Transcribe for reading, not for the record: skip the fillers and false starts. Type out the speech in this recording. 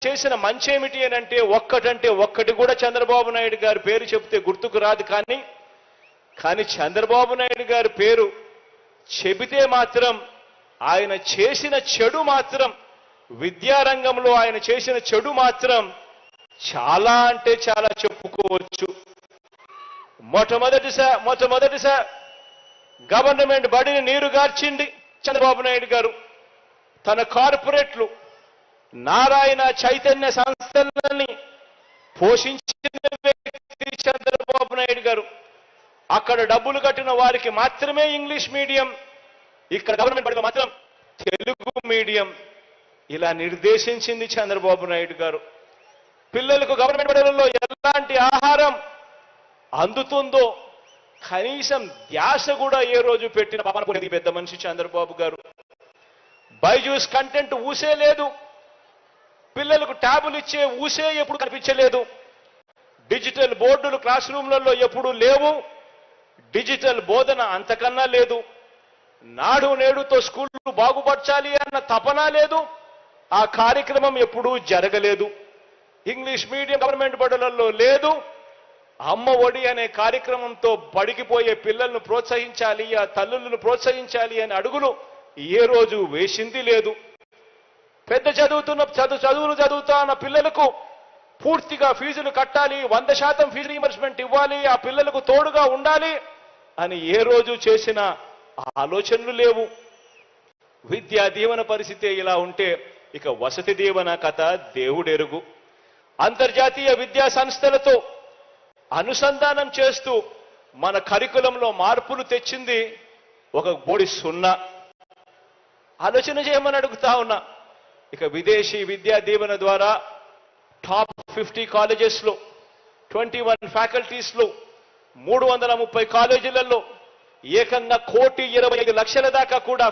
చేసిన మంచేమిటి అని అంటే ఒక్కటి కూడా చంద్రబాబు నాయుడు గారి పేరు చెప్తే గుర్తుకు రాదు. కానీ చంద్రబాబు నాయుడు గారి పేరు చెబితే మాత్రం ఆయన చేసిన చెడు మాత్రం, విద్యారంగంలో ఆయన చేసిన చెడు మాత్రం చాలా అంటే చాలా చెప్పుకోవచ్చు. మొట్టమొదటిసారి గవర్నమెంట్ బడిని నీరుగార్చింది చంద్రబాబు నాయుడు గారు. తన కార్పొరేట్లు నారాయణ చైతన్య సంస్థలని పోషించిన వ్యక్తి చంద్రబాబు నాయుడు గారు. అక్కడ డబ్బులు కట్టిన వారికి మాత్రమే ఇంగ్లీష్ మీడియం, ఇక్కడ గవర్నమెంట్ బడిలో మాత్రం తెలుగు మీడియం. ఇలా నిర్దేశించింది చంద్రబాబు నాయుడు గారు. పిల్లలకు గవర్నమెంట్ బడులలో ఎలాంటి ఆహారం అందుతుందో కనీసం ధ్యాస కూడా ఏ రోజు పెట్టిన పాపన పోలేదు పెద్ద మనిషి చంద్రబాబు గారు. బైజూస్ కంటెంట్ ఊసే లేదు, పిల్లలకు ట్యాబులు ఇచ్చే ఊసే ఎప్పుడు కనిపించలేదు, డిజిటల్ బోర్డులు క్లాస్ రూమ్లలో ఎప్పుడు లేవు, డిజిటల్ బోధన అంతకన్నా లేదు, నాడు నేడుతో స్కూళ్లు బాగుపరచాలి అన్న తపన లేదు, ఆ కార్యక్రమం ఎప్పుడూ జరగలేదు. ఇంగ్లీష్ మీడియం గవర్నమెంట్ బడులలో లేదు. అమ్మ ఒడి అనే కార్యక్రమంతో బడికిపోయే పిల్లలను ప్రోత్సహించాలి, ఆ తల్లులను ప్రోత్సహించాలి అనే అడుగులు ఏ రోజు వేసింది లేదు. పెద్ద చదువులు చదువుతున్న పిల్లలకు పూర్తిగా ఫీజులు కట్టాలి, 100% ఫీజు రీయింబర్స్మెంట్ ఇవ్వాలి, ఆ పిల్లలకు తోడుగా ఉండాలి అని ఏ రోజు చేసిన ఆలోచనలు లేవు. విద్యా దీవెన పరిస్థితి ఇలా ఉంటే ఇక వసతి దీవెన కథ దేవుడెరుగు. అంతర్జాతీయ విద్యా సంస్థలతో అనుసంధానం చేస్తూ మన కరికులంలో మార్పులు తెచ్చింది ఒక బోడి సున్నా. ఆలోచన చేయమని అడుగుతా ఉన్నా. ఇక విదేశీ విద్యా దీవెన ద్వారా టాప్ 50 కాలేజెస్లో 21 ఫ్యాకల్టీస్లో 330 కాలేజీలలో ఏకంగా 1,25,00,000 దాకా కూడా